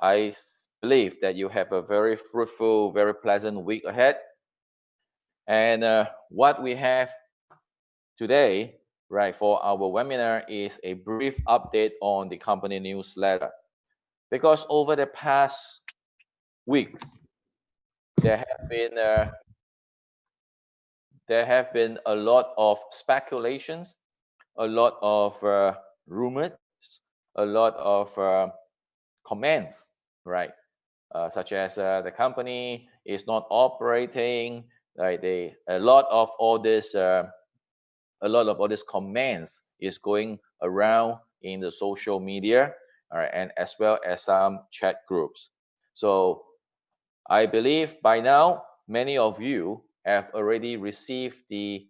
I believe that you have a very fruitful, very pleasant week ahead. And what we have today, right, for our webinar is a brief update on the company newsletter. Because over the past weeks, there have been a lot of speculations, a lot of rumors, a lot of comments, right? Such as the company is not operating, right? A lot of all this comments is going around in the social media, all right, and as well as some chat groups. So I believe by now many of you have already received the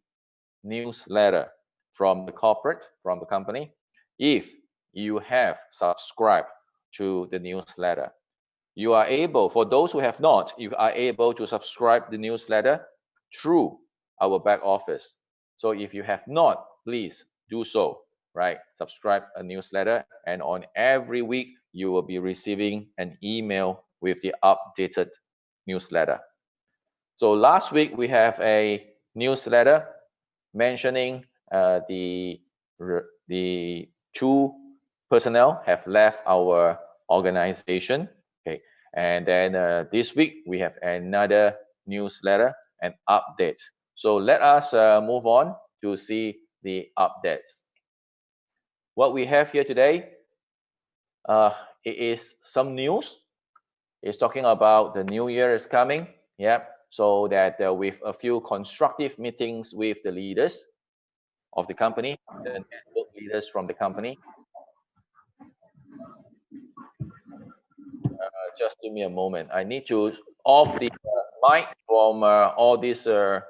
newsletter from the corporate, from the company. If you have subscribed to the newsletter, you are able, for those who have not, you are able to subscribe the newsletter through our back office. So if you have not, please do so, right? Subscribe a newsletter, and on every week, you will be receiving an email with the updated newsletter. So last week, we have a newsletter mentioning the two personnel have left our organization. Okay, and then this week we have another newsletter and update. So let us move on to see the updates. What we have here today, it is some news. It's talking about the new year is coming. Yeah, so that with a few constructive meetings with the leaders of the company, the network leaders from the company. Just give me a moment. I need to off the mic from all this. Off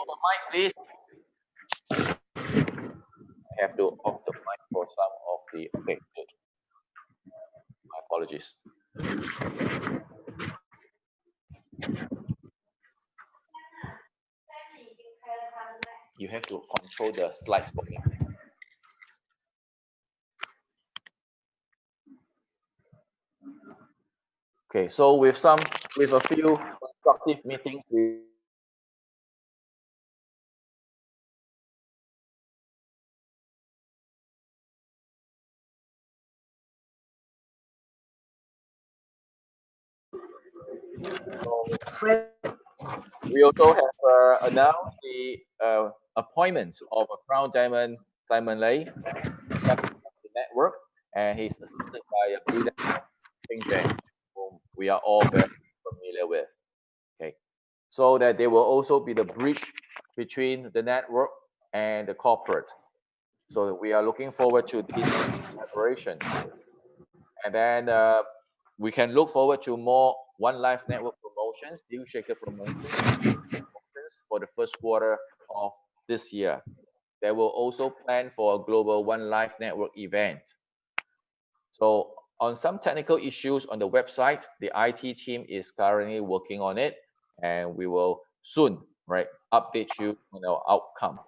the mic, please. I have to off the mic for some of the. Okay, good. My apologies. You have to control the slides for me. Okay, so with a few constructive meetings with we also have announced the appointment of a Crown Diamond Simon Lay, captain of the network, and he's assisted by a Blue Diamond, whom we are all very familiar with. Okay, so that they will also be the bridge between the network and the corporate. So we are looking forward to this collaboration, and then we can look forward to more One Life Network promotions, deal shaker promotions for the first quarter of this year. They will also plan for a global One Life Network event. So on some technical issues on the website, the IT team is currently working on it, and we will soon, right, update you on our outcome.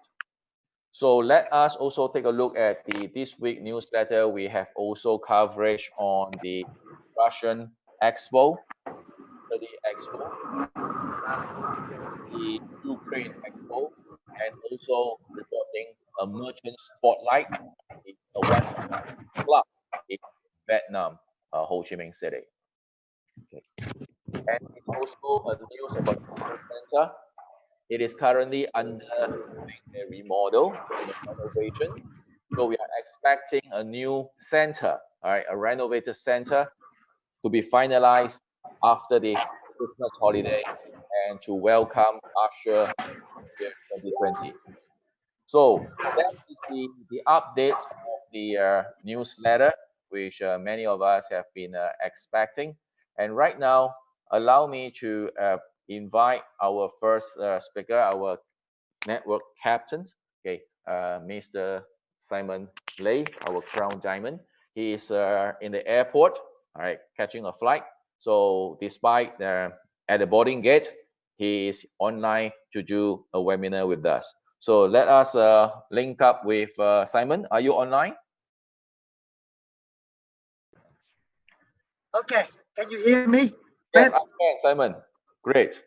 So let us also take a look at this week newsletter. We have also coverage on the Russian Expo, the Ukraine Expo, and also reporting a merchant spotlight in the one club in Vietnam, Ho Chi Minh City. Okay. And it's also a news about the center. It is currently under a remodel, renovation. So we are expecting a new center, all right, a renovated center to be finalized after the Christmas holiday and to welcome Usher 2020. So that is the updates of the newsletter, which many of us have been expecting. And right now, allow me to invite our first speaker, our network captain, okay, Mr. Simon Lay, our Crown Diamond. He is in the airport, all right, catching a flight. So despite at the boarding gate, he is online to do a webinar with us. So let us link up with Simon. Are you online? Okay, can you hear me, Yes, Fred? I can, Simon. Great.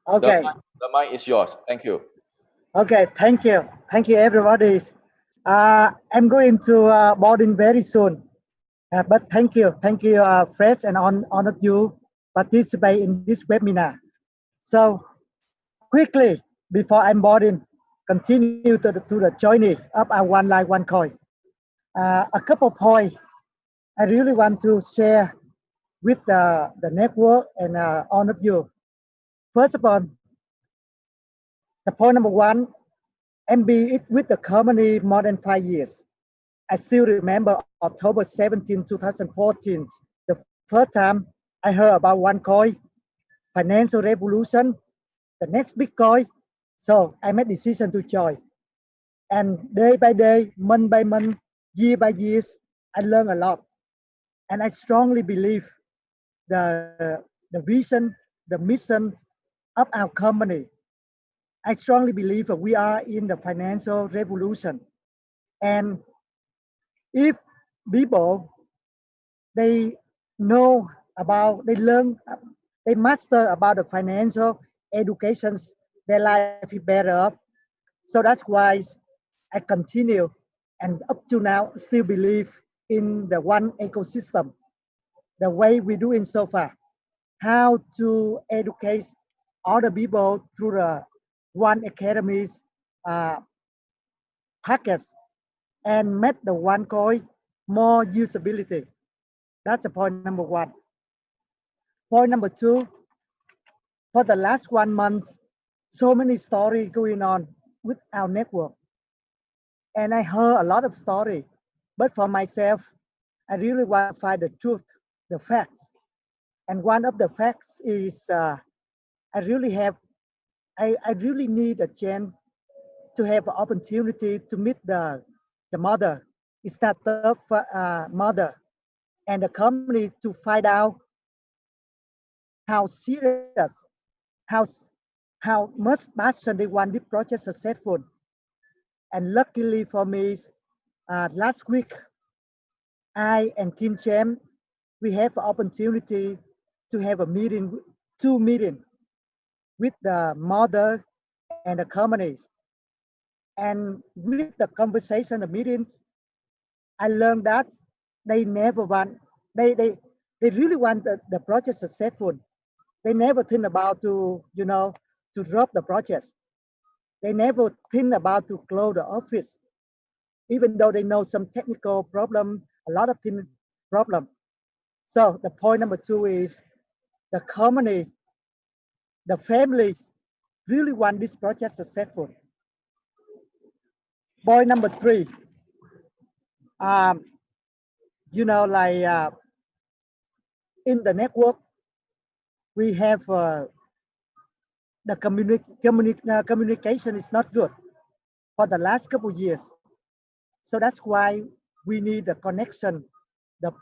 Okay, The mic is yours. Thank you. okay, thank you, everybody. I'm going to boarding very soon, but thank you, Fred, and on all of you participate in this webinar. So quickly before I'm boarding, continue to the journey of our one life one coin. A couple points I really want to share with the network and all of you. First of all, the point number one, I'm being with the company more than 5 years. I still remember October 17, 2014, the first time I heard about OneCoin, financial revolution, the next Bitcoin. So I made decision to join. And day by day, month by month, year by years, I learned a lot. And I strongly believe the vision, the mission of our company. I strongly believe that we are in the financial revolution. And if people they know about, they learn, they master about the financial educations, their life is better up. So that's why I continue and up to now still believe in the one ecosystem, the way we do in so far, how to educate other people through the one academies uh, package and make the one coin more usability. That's the point number one. Point number two, for the last 1 month, so many stories going on with our network. And I heard a lot of story. But for myself, I really want to find the truth, the facts. And one of the facts is I really have, I really need a chance to have an opportunity to meet the mother, startup mother, and the company to find out how serious, how how much passion they want this project successful. And luckily for me, last week I and Kim Chem we have an opportunity to have a meeting, two meetings with the mother and the companies. And with the conversation, the meetings, I learned that they never want, they they they really want the project successful. They never think about to, to drop the project. They never think about to close the office, even though they know some technical problem, a lot of things problem. So the point number two is the company, the families really want this project successful. Point number three, um, like in the network, we have the communication is not good for the last couple of years. So that's why we need a connection, the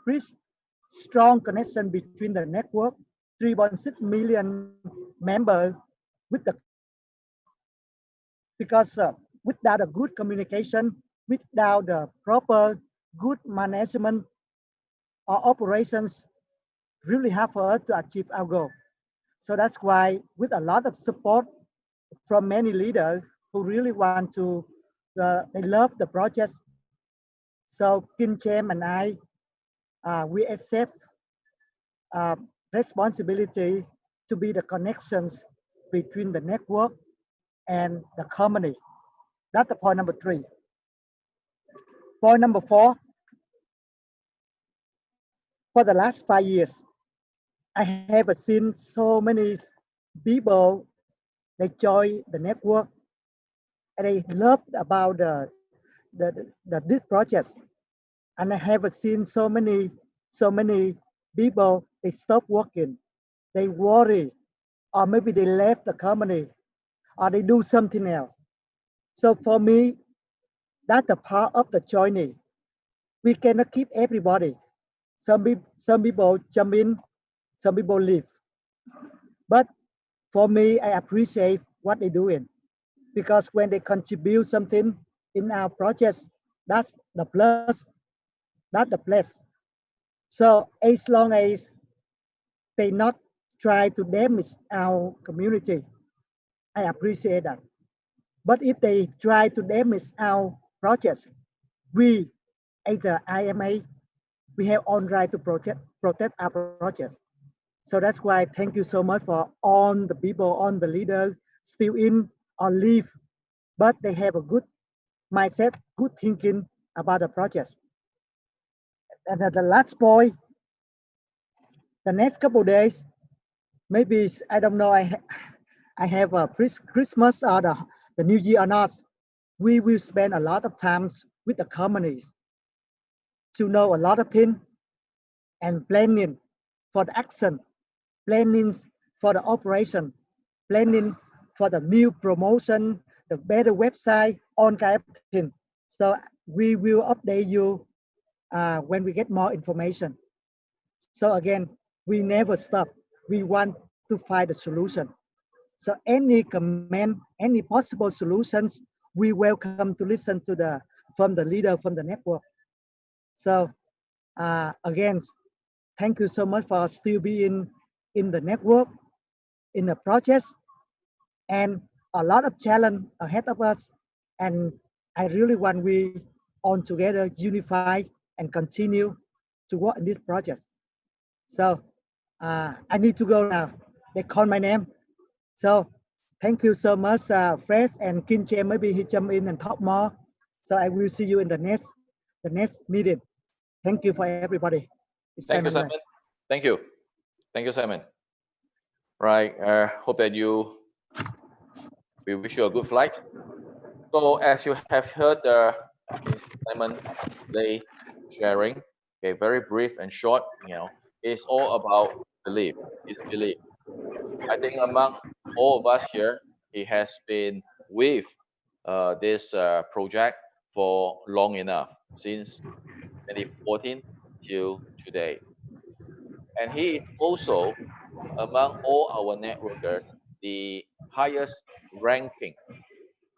strong connection between the network, 3.6 million members with the company. Because without a good communication, without the proper good management or operations, really hard for us to achieve our goal. So that's why with a lot of support from many leaders who really want to, they love the project. So Kim Chem and I, we accept uh, responsibility to be the connections between the network and the company. That's the point number three. Point number four, for the last 5 years, I have seen so many people, they join the network and they love about this project. And I have seen so many people, they stop working, they worry, or maybe they left the company, or they do something else. So for me, that's a part of the journey. We cannot keep everybody. Some people jump in, some people leave. But for me, I appreciate what they're doing because when they contribute something in our projects, that's the plus, that's the plus. So as long as they not try to damage our community, I appreciate that. But if they try to damage our projects, we, as the IMA, we have on right to protect our projects. So that's why thank you so much for all the people, all the leaders still in or leave, but they have a good mindset, good thinking about the project. And the last point, the next couple of days, maybe I don't know, I have a Christmas or the New Year or not. We will spend a lot of times with the companies to know a lot of things and planning for the action, planning for the operation, planning for the new promotion, the better website, all kind of things. So we will update you when we get more information. So again, we never stop. We want to find a solution. So any comment, any possible solutions, we welcome to listen to from the leader from the network. So again, thank you so much for still being in the network, in the project, and a lot of challenge ahead of us. And I really want we all together unify and continue to work in this project. So I need to go now. They call my name. So thank you so much, Fred and Kinche. Maybe he jump in and talk more. So I will see you in the next meeting. Thank you for everybody. It's Thank you, Simon. Simon. Thank you. Thank you, Simon. Right. Hope that we wish you a good flight. So as you have heard Simon today sharing, okay, very brief and short, it's all about belief. It's belief. I think among all of us here, he has been with this project for long enough, since 2014 till today. And he is also, among all our networkers, the highest ranking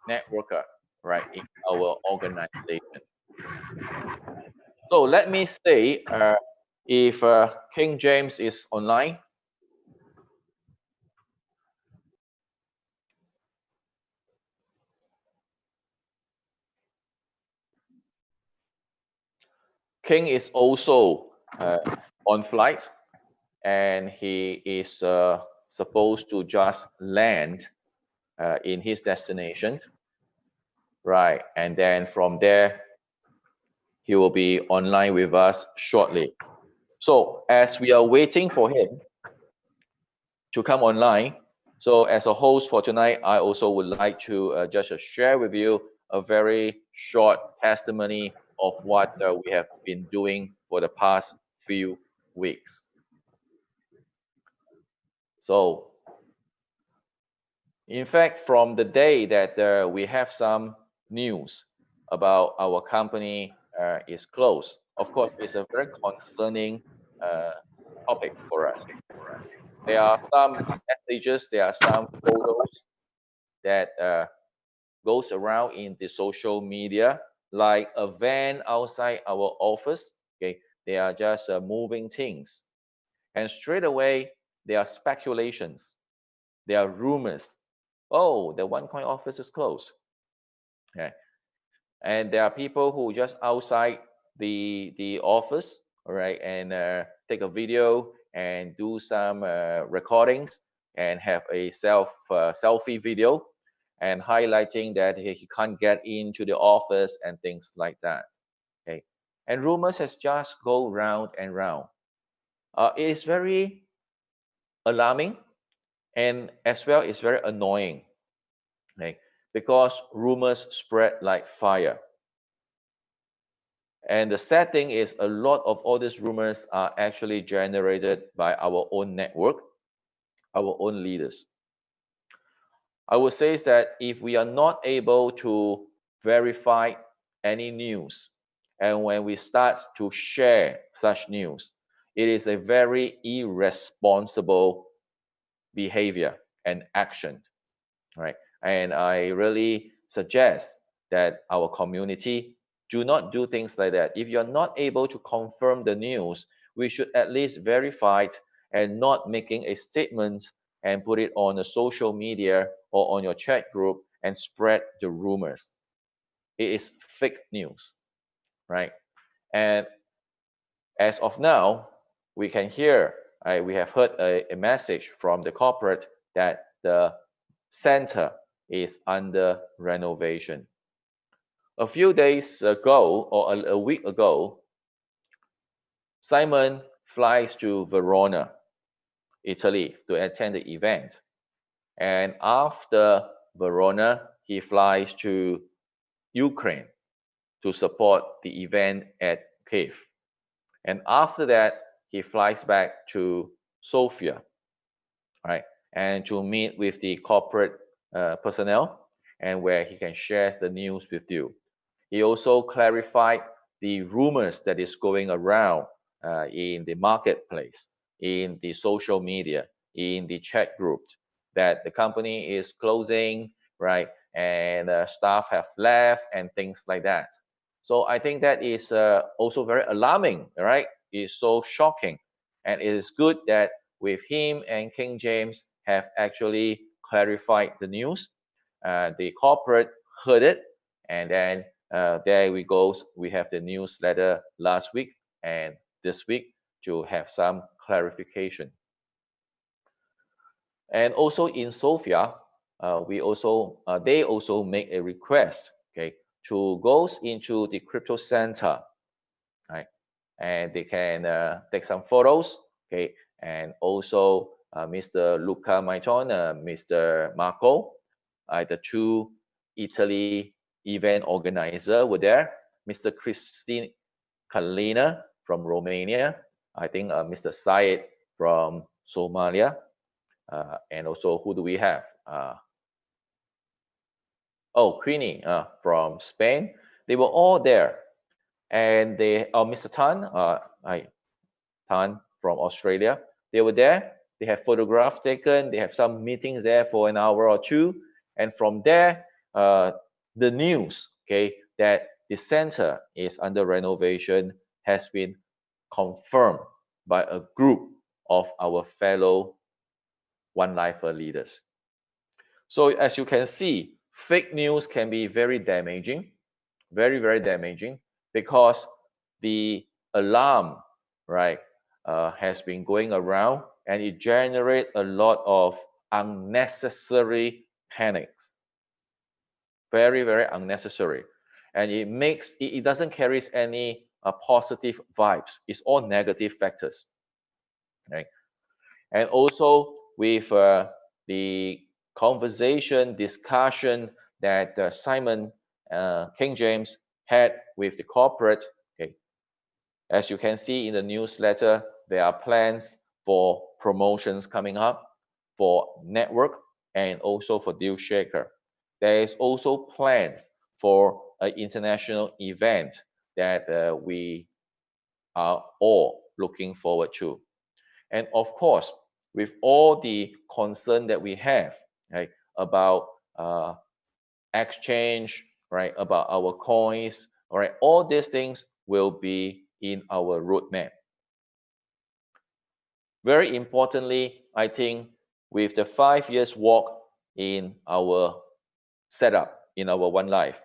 networker, right, in our organization. So let me say, if King James is online. King is also on flight, and he is supposed to just land in his destination, right? And then from there, he will be online with us shortly. So as we are waiting for him to come online, so as a host for tonight, I also would like to just share with you a very short testimony of what we have been doing for the past few weeks. So, in fact, from the day that we have some news about our company is closed, of course, it's a very concerning topic for us. There are some messages, there are some photos that goes around in the social media, like a van outside our office. Okay, they are just moving things, and straight away there are speculations, there are rumors. Oh, the OneCoin office is closed. Okay, and there are people who just outside the office, all right, and take a video and do some recordings and have a selfie video and highlighting that he can't get into the office and things like that. Okay, and rumors has just go round and round. It is very alarming, and as well it's very annoying. Okay, because rumors spread like fire. And the sad thing is, a lot of all these rumors are actually generated by our own network, our own leaders. I would say is that if we are not able to verify any news, and when we start to share such news, it is a very irresponsible behavior and action, right? And I really suggest that our community do not do things like that. If you're not able to confirm the news, we should at least verify it and not making a statement and put it on a social media or on your chat group and spread the rumors. It is fake news, right? And as of now, we can hear, we have heard a message from the corporate that the center is under renovation. A few days ago, or a week ago, Simon flies to Verona, Italy, to attend the event. And after Verona, he flies to Ukraine to support the event at Kiev. And after that, he flies back to Sofia, right, and to meet with the corporate personnel and where he can share the news with you. He also clarified the rumors that is going around in the marketplace, in the social media, in the chat group, that the company is closing, right, and staff have left and things like that. So I think that is also very alarming, right? It's so shocking. And it is good that with him and King James have actually clarified the news. The corporate heard it, and then there we go. We have the newsletter last week and this week to have some clarification. And also in Sofia, they also make a request, okay, to go into the crypto center, right, and they can take some photos, okay, and also Mr. Luca Maiton, Mr. Marco, the two Italy event organizer were there, Mr. Christine Kalina from Romania, I think Mr. Syed from Somalia, and also who do we have? Queenie from Spain. They were all there, and they, Mr. Tan, Tan from Australia, they were there. They have photographs taken. They have some meetings there for an hour or two, and from there, the news, okay, that the center is under renovation has been confirmed by a group of our fellow One Lifer leaders. So as you can see, fake news can be very damaging, very, very damaging, because the alarm, right, has been going around and it generates a lot of unnecessary panics. Very, very unnecessary. And it doesn't carry any positive vibes. It's all negative factors, right? And also with the conversation, discussion that Simon King James had with the corporate, okay, as you can see in the newsletter, there are plans for promotions coming up for network and also for deal shaker. There is also plans for an international event that we are all looking forward to. And of course, with all the concern that we have, right, about exchange, right, about our coins, all right, all these things will be in our roadmap. Very importantly, I think with the 5 years walk in our setup, in our One Life,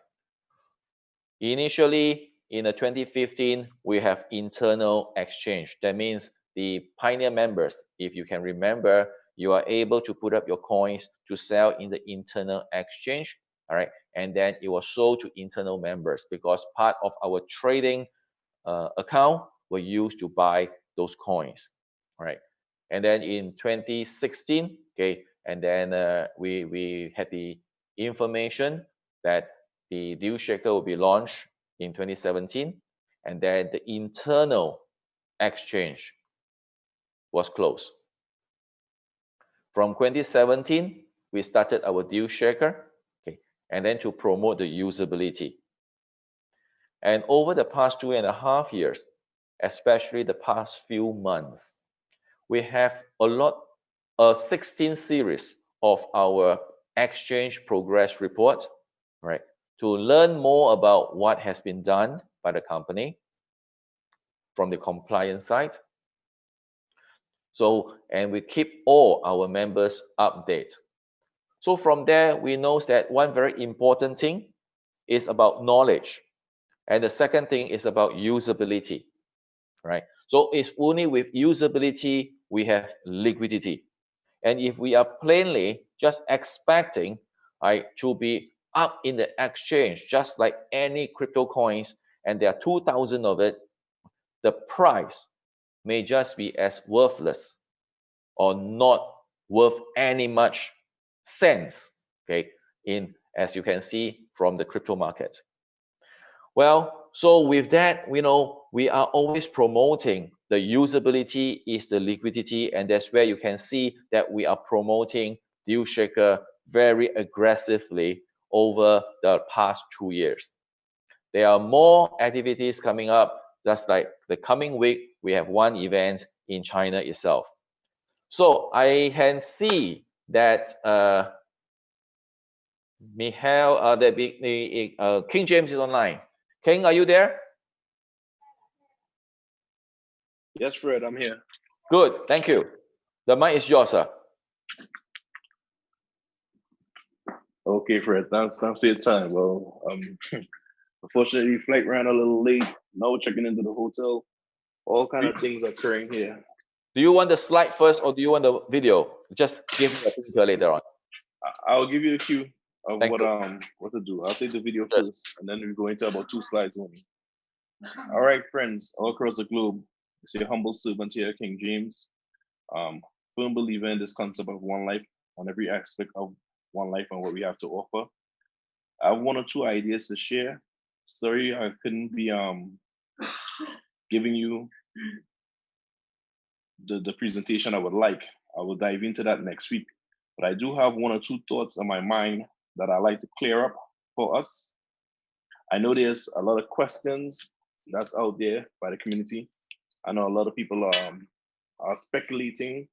initially in 2015, we have internal exchange. That means the pioneer members, if you can remember, you are able to put up your coins to sell in the internal exchange, all right? And then it was sold to internal members because part of our trading account were used to buy those coins, all right? And then in 2016, okay, and then we had the information that the deal shaker will be launched in 2017, and then the internal exchange was closed. From 2017, we started our deal shaker, okay, and then to promote the usability. And over the past 2.5 years, especially the past few months, we have a 16 series of our exchange progress report, right, to learn more about what has been done by the company from the compliance side, So, and we keep all our members updated. So from there, we know that one very important thing is about knowledge. And the second thing is about usability, right? So it's only with usability we have liquidity. And if we are plainly just expecting, right, to be up in the exchange, just like any crypto coins, and there are 2,000 of it, the price may just be as worthless or not worth any much sense, okay, in, as you can see from the crypto market. Well, so with that, we know we are always promoting the usability is the liquidity, and that's where you can see that we are promoting Deal Shaker very aggressively over the past 2 years. There are more activities coming up, just like the coming week, we have one event in China itself. So I can see that King James is online. King, are you there? Yes, Fred, I'm here. Good, thank you. The mic is yours, sir. Okay, Fred, thanks for your time. Well, unfortunately, flight ran a little late. Now we're checking into the hotel. All kind of things occurring here. Do you want the slide first or do you want the video? Just give me a picture later on. I'll give you a cue of Thank what to do. I'll take the video first, and then we go into about 2 slides only. All right, friends, all across the globe, it's your humble servant here, King James. Firm believer in this concept of one life, on every aspect of one life and what we have to offer. I have 1 or 2 ideas to share. Sorry, I couldn't be giving you the presentation I would like. I will dive into that next week. But I do have 1 or 2 thoughts on my mind that I like to clear up for us. I know there's a lot of questions that's out there by the community. I know a lot of people are speculating.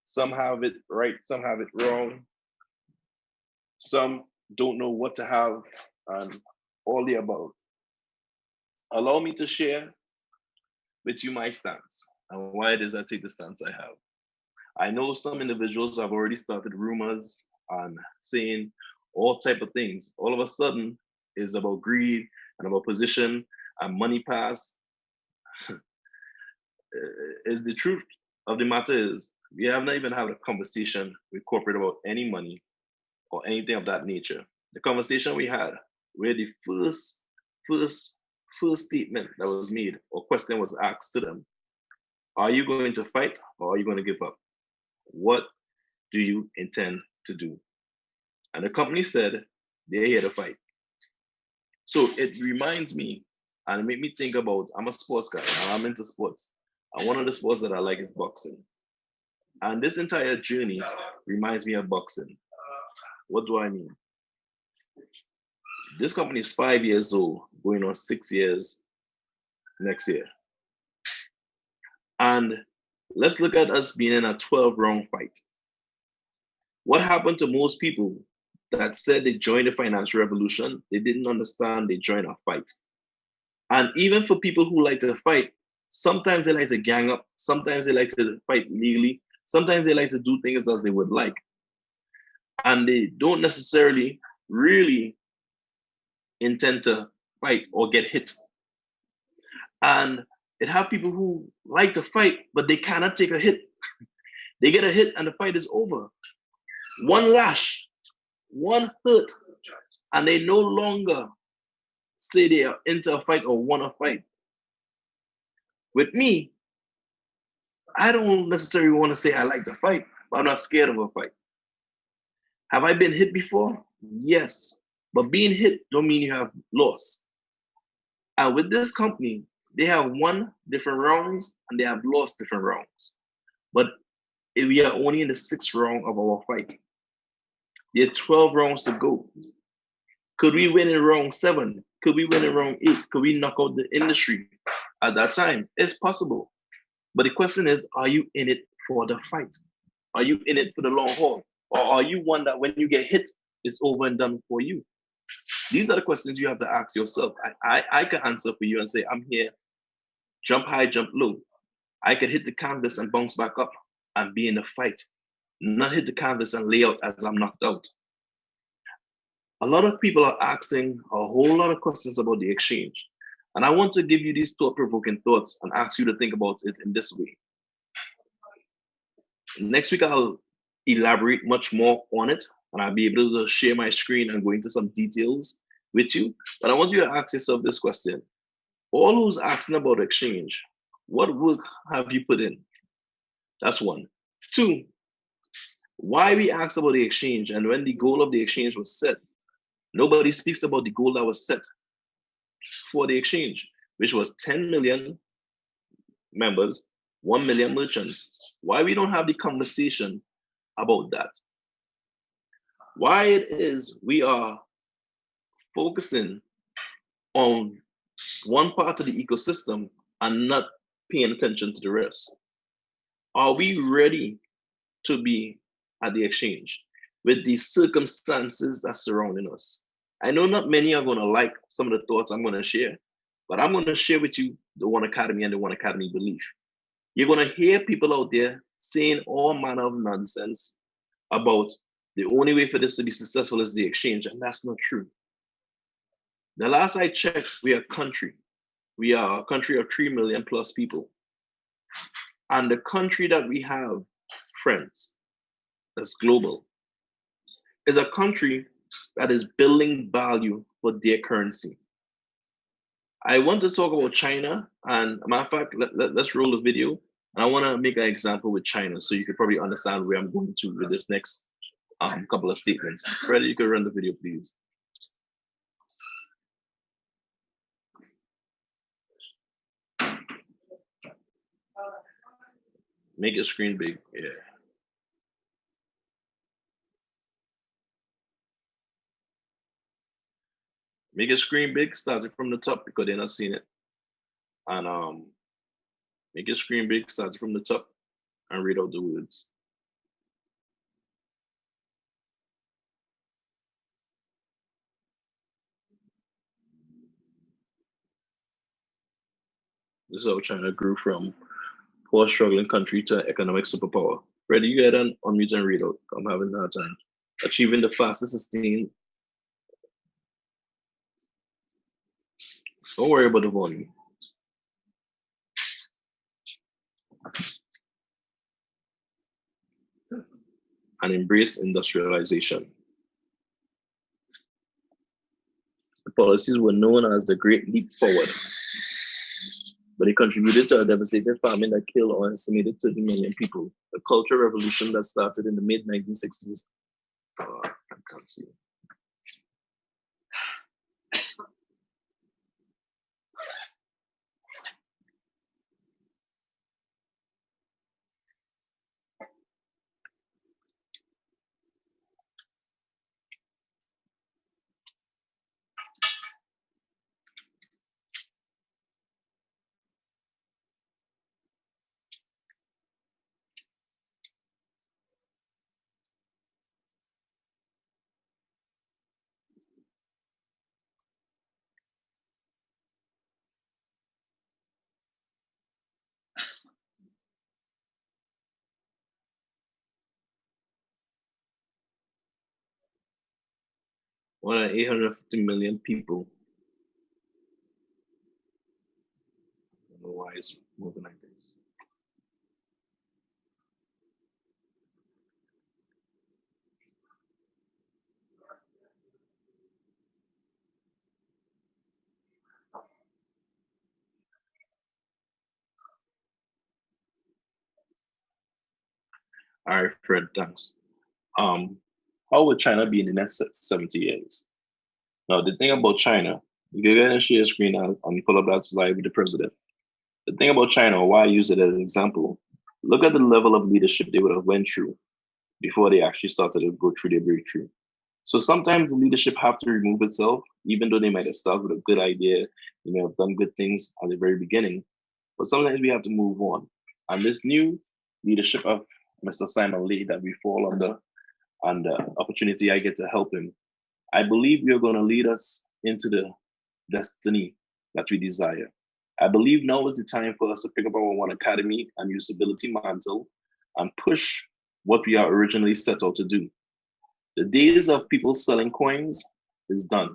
Some have it right, some have it wrong. Some don't know what to have, and all the above. Allow me to share with you my stance and why it is I take the stance I have. I know some individuals have already started rumors and saying all type of things. All of a sudden, it's about greed and about position and money pass. Is the truth of the matter is we have not even had a conversation with corporate about any money or anything of that nature. The conversation we had, where the first statement that was made or question was asked to them, are you going to fight or are you going to give up? What do you intend to do? And the company said they're here to fight. So it reminds me and it made me think about, I'm a sports guy, I'm into sports. And one of the sports that I like is boxing. And this entire journey reminds me of boxing. What do I mean? This company is 5 years old, going on 6 years next year. And let's look at us being in a 12-round fight. What happened to most people that said they joined the financial revolution? They didn't understand they joined a fight. And even for people who like to fight, sometimes they like to gang up, sometimes they like to fight legally, sometimes they like to do things as they would like. And they don't necessarily really intend to fight or get hit. And it have people who like to fight, but they cannot take a hit. They get a hit and the fight is over. One lash, one hurt, and they no longer say they are into a fight or want to fight. With me, I don't necessarily want to say I like to fight, but I'm not scared of a fight. Have I been hit before? Yes. But being hit don't mean you have lost. And with this company, they have won different rounds and they have lost different rounds. But we are only in the 6th round of our fight. There's 12 rounds to go. Could we win in round 7? Could we win in round 8? Could we knock out the industry at that time? It's possible. But the question is, are you in it for the fight? Are you in it for the long haul? Or are you one that when you get hit, it's over and done for you? These are the questions you have to ask yourself. I can answer for you and say, I'm here, jump high, jump low. I could hit the canvas and bounce back up and be in the fight, not hit the canvas and lay out as I'm knocked out. A lot of people are asking a whole lot of questions about the exchange. And I want to give you these thought-provoking thoughts and ask you to think about it in this way. Next week, I'll elaborate much more on it, and I'll be able to share my screen and go into some details with you. But I want you to ask yourself this question. All who's asking about exchange, what work have you put in? That's one. Two, why we asked about the exchange, and when the goal of the exchange was set, nobody speaks about the goal that was set for the exchange, which was 10 million members, 1 million merchants. Why we don't have the conversation about that? Why it is we are focusing on one part of the ecosystem and not paying attention to the rest? Are we ready to be at the exchange with the circumstances that surrounding us? I know not many are going to like some of the thoughts I'm going to share, but I'm going to share with you the One Academy and the One Academy belief. You're going to hear people out there saying all manner of nonsense about the only way for this to be successful is the exchange, and that's not true. The last I checked, we are a country. We are a country of 3 million plus people. And the country that we have, friends, that's global, is a country that is building value for their currency. I want to talk about China, and a matter of fact, let's roll the video. And I want to make an example with China so you could probably understand where I'm going to with this next couple of statements. Freddie, you could run the video, please. Make your screen big, yeah. Make your screen big, starting from the top because they're not seeing it. And make your screen big, starting from the top, and read out the words. This is how China grew from poor, struggling country to economic superpower. Freddie, you get on mute and read out. I'm having a hard time. Achieving the fastest sustained. Don't worry about the volume. And embrace industrialization. The policies were known as the Great Leap Forward, but it contributed to a devastating famine that killed or estimated 30 million people. The cultural revolution that started in the mid-1960s. I can't see. More than 850 million people. I don't know why it's moving like this. All right, Fred, thanks. How would China be in the next 70 years? Now, the thing about China, you can go ahead and share your screen and pull up that slide with the president. The thing about China, why I use it as an example, look at the level of leadership they would have went through before they actually started to go through their breakthrough. So sometimes the leadership have to remove itself, even though they might have started with a good idea, they may have done good things at the very beginning, but sometimes we have to move on. And this new leadership of Mr. Simon Lee that we fall under, and the opportunity I get to help him, I believe you're going to lead us into the destiny that we desire. I believe now is the time for us to pick up our One Academy and usability mantle and push what we are originally set out to do. The days of people selling coins is done.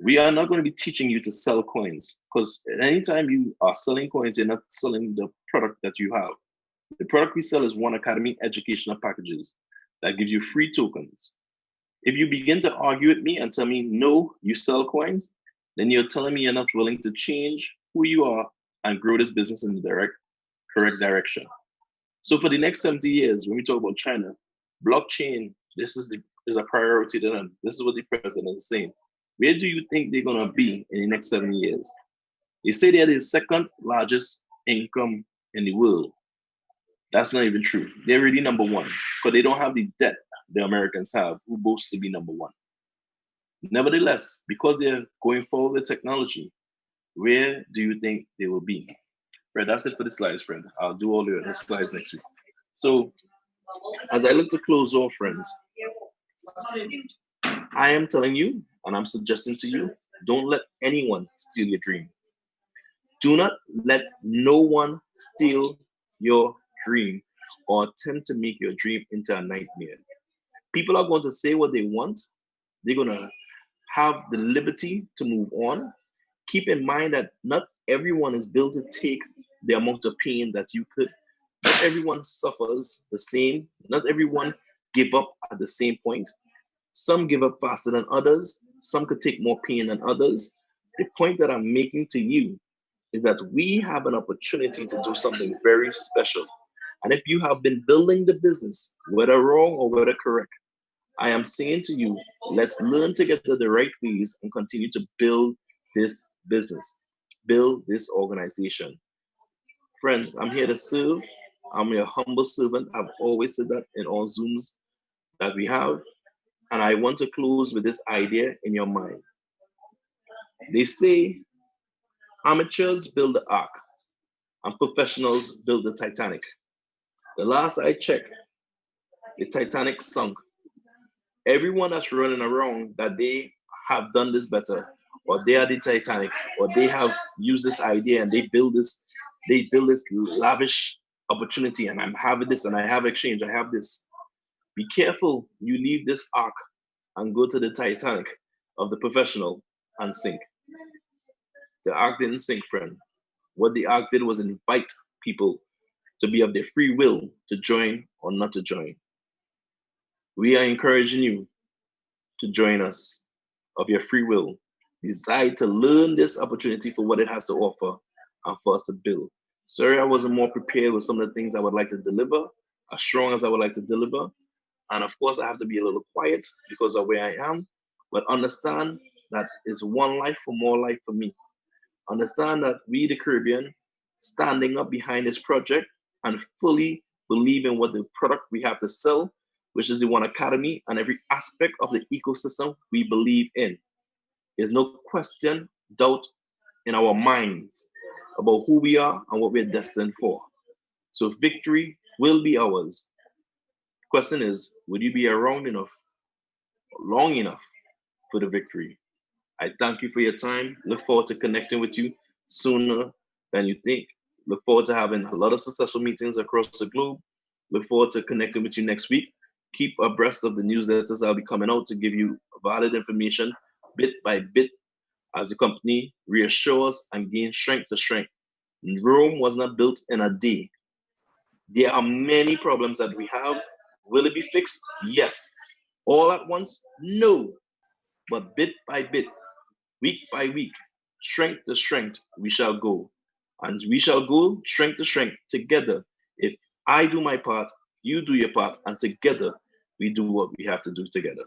We are not going to be teaching you to sell coins, because anytime you are selling coins, you're not selling the product that you have. The product we sell is One Academy educational packages that give you free tokens. If you begin to argue with me and tell me, no, you sell coins, then you're telling me you're not willing to change who you are and grow this business in the correct direction. So for the next 70 years, when we talk about China, blockchain, this is a priority to them. This is what the president is saying. Where do you think they're going to be in the next 70 years? They say they're the second largest income in the world. That's not even true. They're really number one, because they don't have the debt the Americans have, who boast to be number one. Nevertheless, because they're going forward with technology, where do you think they will be? Fred, that's it for the slides, Fred. I'll do all the slides next week. So, as I look to close off, friends, I am telling you, and I'm suggesting to you, don't let anyone steal your dream. Do not let no one steal your dream or attempt to make your dream into a nightmare. People are going to say what they want. They're going to have the liberty to move on. Keep in mind that not everyone is built to take the amount of pain that you could. Not everyone suffers the same. Not everyone give up at the same point. Some give up faster than others. Some could take more pain than others. The point that I'm making to you is that we have an opportunity to do something very special. And if you have been building the business, whether wrong or whether correct, I am saying to you, let's learn together the right ways and continue to build this business, build this organization. Friends, I'm here to serve. I'm your humble servant. I've always said that in all Zooms that we have. And I want to close with this idea in your mind. They say amateurs build the ark and professionals build the Titanic. The last I checked, the Titanic sunk. Everyone that's running around that they have done this better, or they are the Titanic, or they have used this idea and they build this lavish opportunity, and I'm having this and I have exchange, I have this. Be careful you leave this ark and go to the Titanic of the professional and sink. The ark didn't sink, friend. What the ark did was invite people to be of their free will to join or not to join. We are encouraging you to join us of your free will. Decide to learn this opportunity for what it has to offer and for us to build. Sorry, I wasn't more prepared with some of the things I would like to deliver, as strong as I would like to deliver. And of course, I have to be a little quiet because of where I am, but understand that it's one life for more life for me. Understand that we, the Caribbean, standing up behind this project and fully believe in what the product we have to sell, which is the One Academy, and every aspect of the ecosystem we believe in. There's no question, doubt in our minds about who we are and what we're destined for. So victory will be ours. Question is, would you be around enough, long enough for the victory? I thank you for your time. Look forward to connecting with you sooner than you think. Look forward to having a lot of successful meetings across the globe. Look forward to connecting with you next week. Keep abreast of the newsletters I'll be coming out to give you valid information bit by bit as the company reassures and gains strength to strength. Rome was not built in a day. There are many problems that we have. Will it be fixed? Yes. All at once? No. But bit by bit, week by week, strength to strength, we shall go. And we shall go strength to strength together. If I do my part, you do your part, and together we do what we have to do together.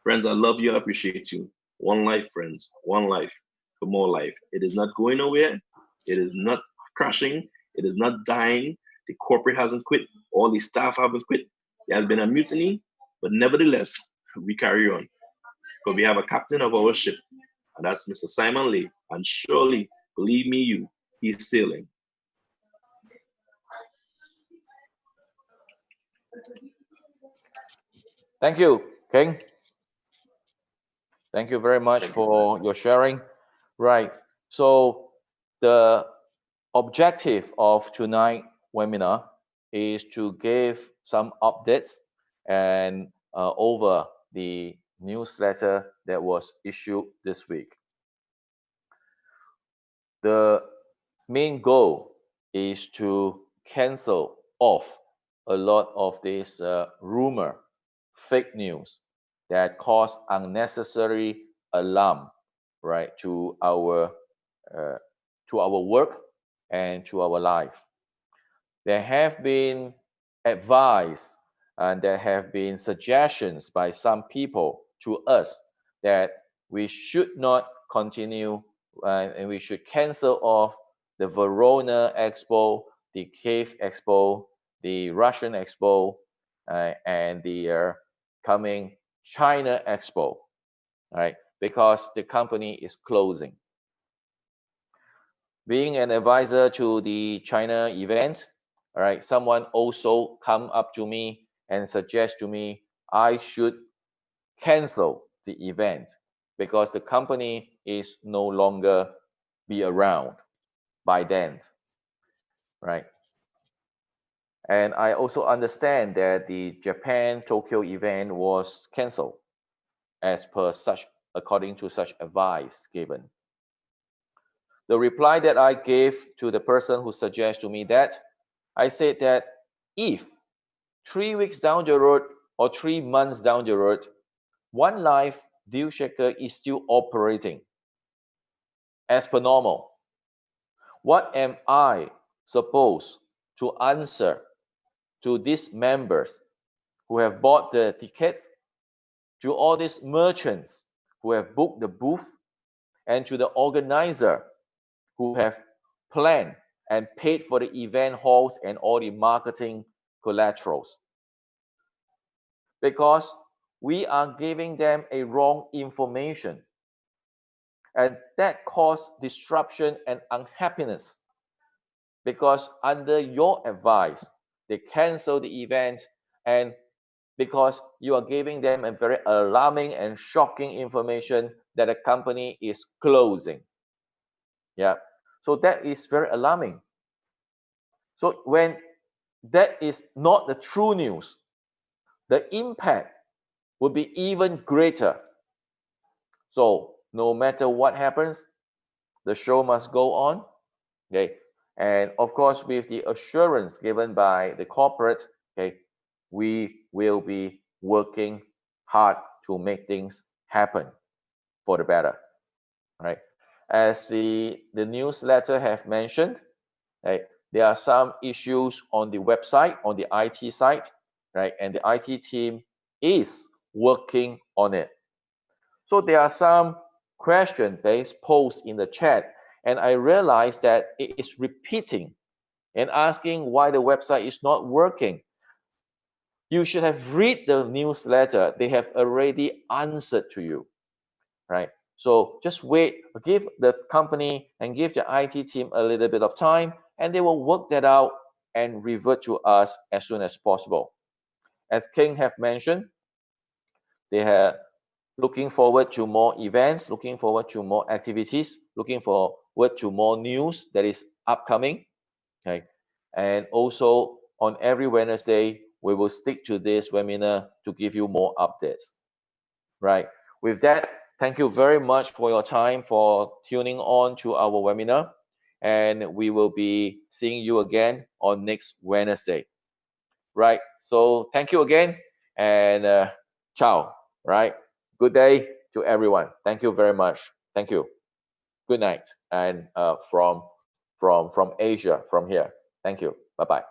Friends, I love you. I appreciate you. One life, friends. One life for more life. It is not going nowhere. It is not crashing. It is not dying. The corporate hasn't quit. All the staff haven't quit. There has been a mutiny, but nevertheless, we carry on. Because we have a captain of our ship, and that's Mr. Simon Lee. And surely, believe me, he's sailing. Thank you, King. Thank you very much for your sharing. Right. So the objective of tonight's webinar is to give some updates and over the newsletter that was issued this week. The main goal is to cancel off a lot of this rumor, fake news that cause unnecessary alarm, right, to our work and to our life. There have been advice and there have been suggestions by some people to us that we should not continue and we should cancel off the Verona Expo, the Kiev Expo, the Russian Expo, and the coming China Expo, right? Because the company is closing. Being an advisor to the China event, all right, someone also come up to me and suggest to me I should cancel the event because the company is no longer be around by then, right? And I also understand that the Japan Tokyo event was canceled as per such, according to such advice given. The reply that I gave to the person who suggested to me that, I said that if 3 weeks down the road or 3 months down the road, One Life Deal Checker is still operating as per normal, what am I supposed to answer to these members who have bought the tickets, to all these merchants who have booked the booth, and to the organizer who have planned and paid for the event halls and all the marketing collaterals? Because we are giving them a wrong information, and that causes disruption and unhappiness. Because under your advice, they cancel the event, and because you are giving them a very alarming and shocking information that the company is closing. Yeah, so that is very alarming. So when that is not the true news, the impact will be even greater. So no matter what happens, the show must go on. Okay, and of course, with the assurance given by the corporate, okay, we will be working hard to make things happen for the better. Right? As the newsletter have mentioned, right, there are some issues on the website, on the IT site, right, and the IT team is working on it. So there are some question-based posts in the chat, and I realized that it is repeating and asking why the website is not working. You should have read the newsletter. They have already answered to you, right? So just wait, give the company and give the IT team a little bit of time, and they will work that out and revert to us as soon as possible. As King have mentioned, they are looking forward to more events, looking forward to more activities, looking forward to more news that is upcoming. Okay, and also on every Wednesday, we will stick to this webinar to give you more updates. Right. With that, thank you very much for your time, for tuning on to our webinar, and we will be seeing you again on next Wednesday. Right. So thank you again, and ciao. Right. Good day to everyone. Thank you very much. Thank you. Good night. And from Asia, from here. Thank you. Bye-bye.